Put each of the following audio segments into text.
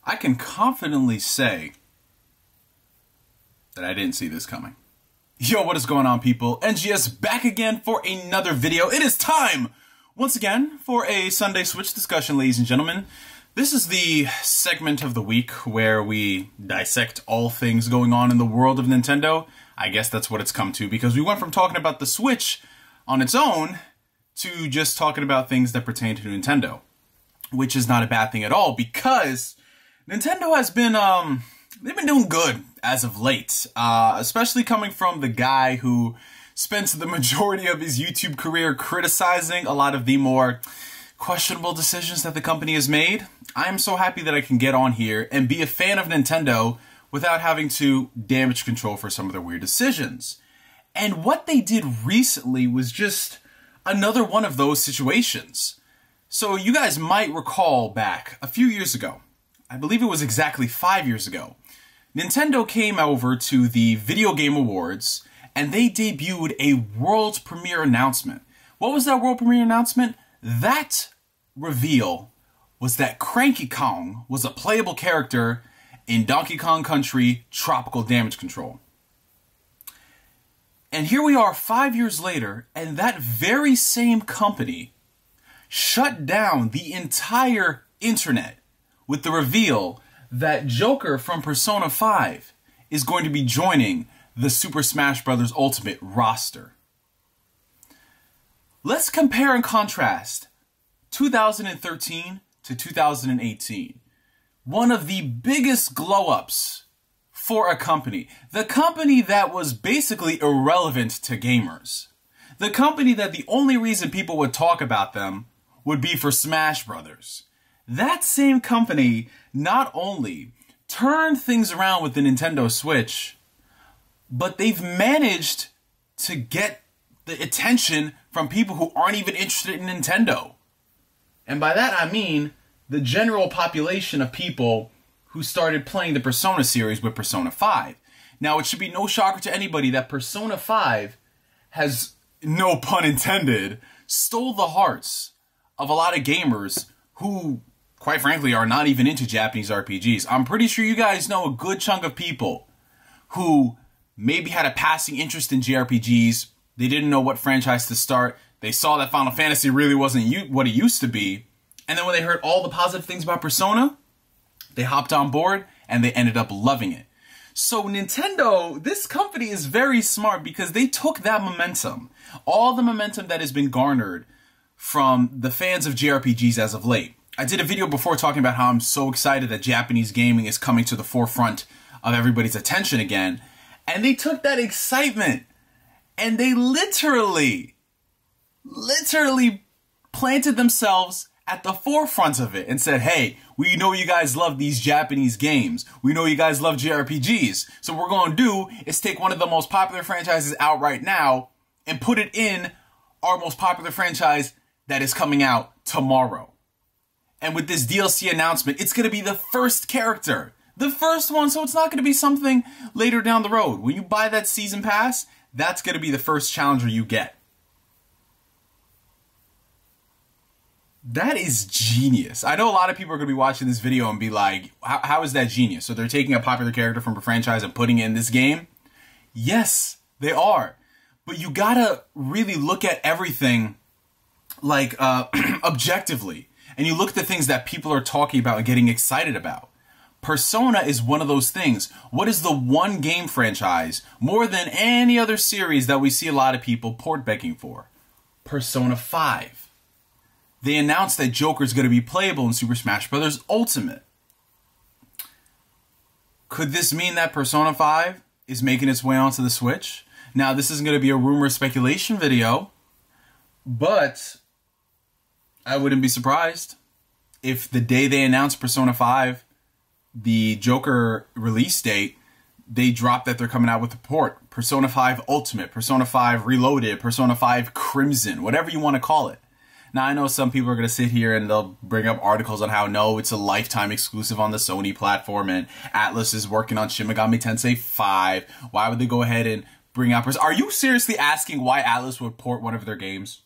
I can confidently say that I didn't see this coming. Yo, what is going on, people? NGS back again for another video. It is time, once again, for a Sunday Switch discussion, ladies and gentlemen. This is the segment of the week where we dissect all things going on in the world of Nintendo. I guess that's what it's come to, because we went from talking about the Switch on its own to just talking about things that pertain to Nintendo, which is not a bad thing at all, because Nintendo has been, they've been doing good as of late, especially coming from the guy who spends the majority of his YouTube career criticizing a lot of the more questionable decisions that the company has made. I'm so happy that I can get on here and be a fan of Nintendo without having to damage control for some of their weird decisions. And what they did recently was just another one of those situations. So you guys might recall back a few years ago, I believe it was exactly 5 years ago, Nintendo came over to the Video Game Awards and they debuted a world premiere announcement. What was that world premiere announcement? That reveal was that Cranky Kong was a playable character in Donkey Kong Country Tropical Damage Control. And here we are 5 years later, and that very same company shut down the entire internet with the reveal that Joker from Persona 5 is going to be joining the Super Smash Bros. Ultimate roster. Let's compare and contrast 2013 to 2018. One of the biggest glow-ups for a company. The company that was basically irrelevant to gamers. The company that the only reason people would talk about them would be for Smash Brothers. That same company not only turned things around with the Nintendo Switch, but they've managed to get the attention from people who aren't even interested in Nintendo. And by that I mean the general population of people who started playing the Persona series with Persona 5. Now, it should be no shocker to anybody that Persona 5 has, no pun intended, stole the hearts of a lot of gamers who, quite frankly, are not even into Japanese RPGs. I'm pretty sure you guys know a good chunk of people who maybe had a passing interest in JRPGs. They didn't know what franchise to start. They saw that Final Fantasy really wasn't what it used to be. And then when they heard all the positive things about Persona, they hopped on board and they ended up loving it. So Nintendo, this company is very smart because they took that momentum, all the momentum that has been garnered from the fans of JRPGs as of late. I did a video before talking about how I'm so excited that Japanese gaming is coming to the forefront of everybody's attention again. And they took that excitement and they literally planted themselves at the forefront of it and said, hey, we know you guys love these Japanese games. We know you guys love JRPGs. So what we're going to do is take one of the most popular franchises out right now and put it in our most popular franchise that is coming out tomorrow. And with this DLC announcement, it's going to be the first character. The first one, so it's not going to be something later down the road. When you buy that season pass, that's going to be the first challenger you get. That is genius. I know a lot of people are going to be watching this video and be like, how is that genius? So they're taking a popular character from a franchise and putting it in this game? Yes, they are. But you got to really look at everything like objectively. And you look at the things that people are talking about and getting excited about. Persona is one of those things. What is the one game franchise, more than any other series, that we see a lot of people port begging for? Persona 5. They announced that Joker is going to be playable in Super Smash Bros. Ultimate. Could this mean that Persona 5 is making its way onto the Switch? Now, this isn't going to be a rumor speculation video, but I wouldn't be surprised if the day they announce Persona 5, the Joker release date, they drop that they're coming out with the port. Persona 5 Ultimate, Persona 5 Reloaded, Persona 5 Crimson, whatever you want to call it. Now, I know some people are going to sit here and they'll bring up articles on how, no, it's a lifetime exclusive on the Sony platform and Atlus is working on Shin Megami Tensei 5. Why would they go ahead and bring out... Are you seriously asking why Atlus would port one of their games?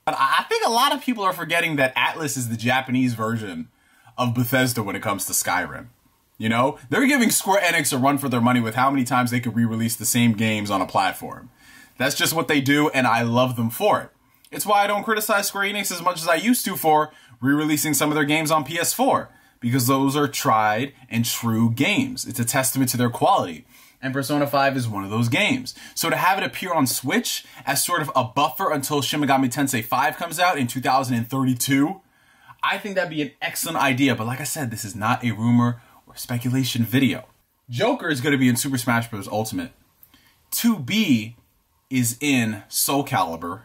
But I think a lot of people are forgetting that Atlus is the Japanese version of Bethesda when it comes to Skyrim. You know, they're giving Square Enix a run for their money with how many times they could re-release the same games on a platform. That's just what they do, and I love them for it. It's why I don't criticize Square Enix as much as I used to for re-releasing some of their games on PS4, because those are tried and true games. It's a testament to their quality, and Persona 5 is one of those games. So to have it appear on Switch as sort of a buffer until Shin Megami Tensei 5 comes out in 2032, I think that'd be an excellent idea, but like I said, this is not a rumor or speculation video. Joker is going to be in Super Smash Bros. Ultimate. 2B is in Soul Calibur.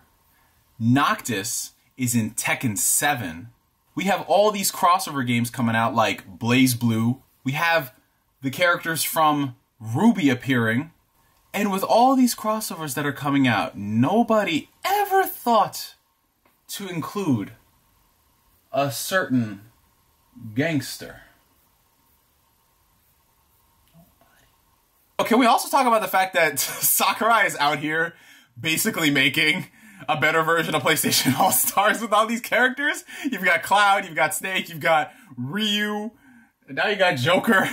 Noctis is in Tekken 7. We have all these crossover games coming out like Blaze Blue. We have the characters from Ruby appearing. And with all these crossovers that are coming out, nobody ever thought to include a certain gangster. Can we also talk about the fact that Sakurai is out here basically making a better version of PlayStation All-Stars with all these characters? You've got Cloud, you've got Snake, you've got Ryu, and now you got Joker.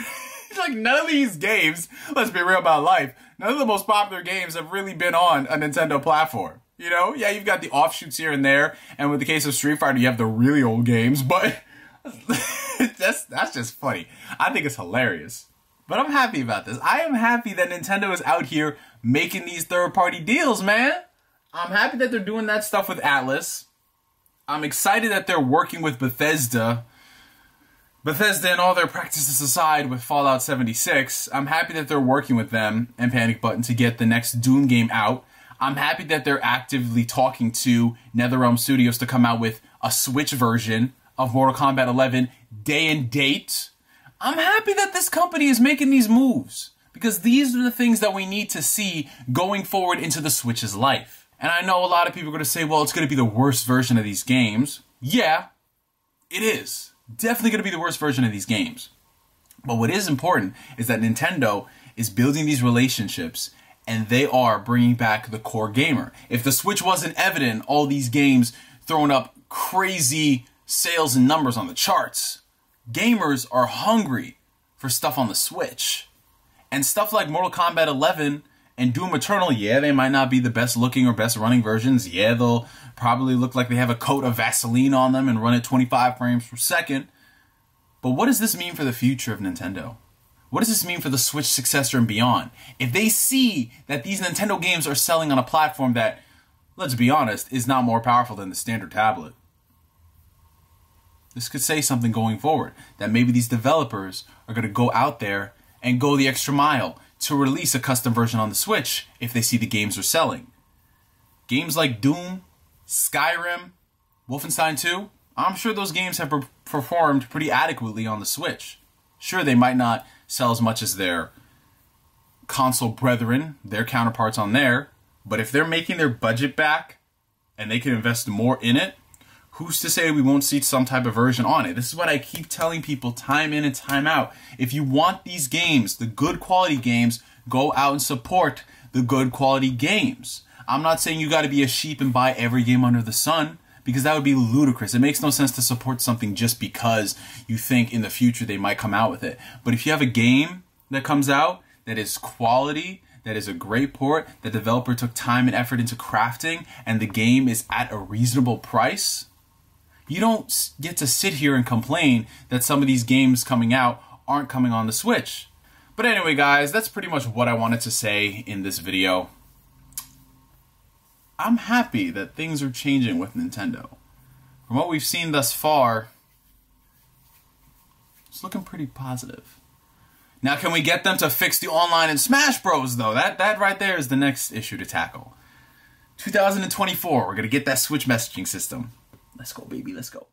Like, none of these games, let's be real about life, none of the most popular games have really been on a Nintendo platform. You know? Yeah, you've got the offshoots here and there, and with the case of Street Fighter, you have the really old games, but that's just funny. I think it's hilarious. But I'm happy about this. I am happy that Nintendo is out here making these third-party deals, man. I'm happy that they're doing that stuff with Atlas. I'm excited that they're working with Bethesda. Bethesda and all their practices aside with Fallout 76, I'm happy that they're working with them and Panic Button to get the next Doom game out. I'm happy that they're actively talking to NetherRealm Studios to come out with a Switch version of Mortal Kombat 11 day and date. I'm happy that this company is making these moves, because these are the things that we need to see going forward into the Switch's life. And I know a lot of people are going to say, well, it's going to be the worst version of these games. Yeah, it is. Definitely going to be the worst version of these games. But what is important is that Nintendo is building these relationships, and they are bringing back the core gamer. If the Switch wasn't evident, all these games throwing up crazy sales and numbers on the charts, gamers are hungry for stuff on the Switch. And stuff like Mortal Kombat 11 and Doom Eternal, yeah, they might not be the best looking or best running versions. Yeah, they'll probably look like they have a coat of Vaseline on them and run at 25 frames per second. But what does this mean for the future of Nintendo? What does this mean for the Switch successor and beyond? If they see that these Nintendo games are selling on a platform that, let's be honest, is not more powerful than the standard tablet, this could say something going forward, that maybe these developers are going to go out there and go the extra mile to release a custom version on the Switch if they see the games are selling. Games like Doom, Skyrim, Wolfenstein 2, I'm sure those games have performed pretty adequately on the Switch. Sure, they might not sell as much as their console brethren, their counterparts on there, but if they're making their budget back and they can invest more in it, who's to say we won't see some type of version on it? This is what I keep telling people time in and time out. If you want these games, the good quality games, go out and support the good quality games. I'm not saying you got to be a sheep and buy every game under the sun, because that would be ludicrous. It makes no sense to support something just because you think in the future they might come out with it. But if you have a game that comes out that is quality, that is a great port, the developer took time and effort into crafting, and the game is at a reasonable price, you don't get to sit here and complain that some of these games coming out aren't coming on the Switch. But anyway, guys, that's pretty much what I wanted to say in this video. I'm happy that things are changing with Nintendo. From what we've seen thus far, it's looking pretty positive. Now, can we get them to fix the online in Smash Bros, though? That right there is the next issue to tackle. 2024, we're going to get that Switch messaging system. Let's go, baby, let's go.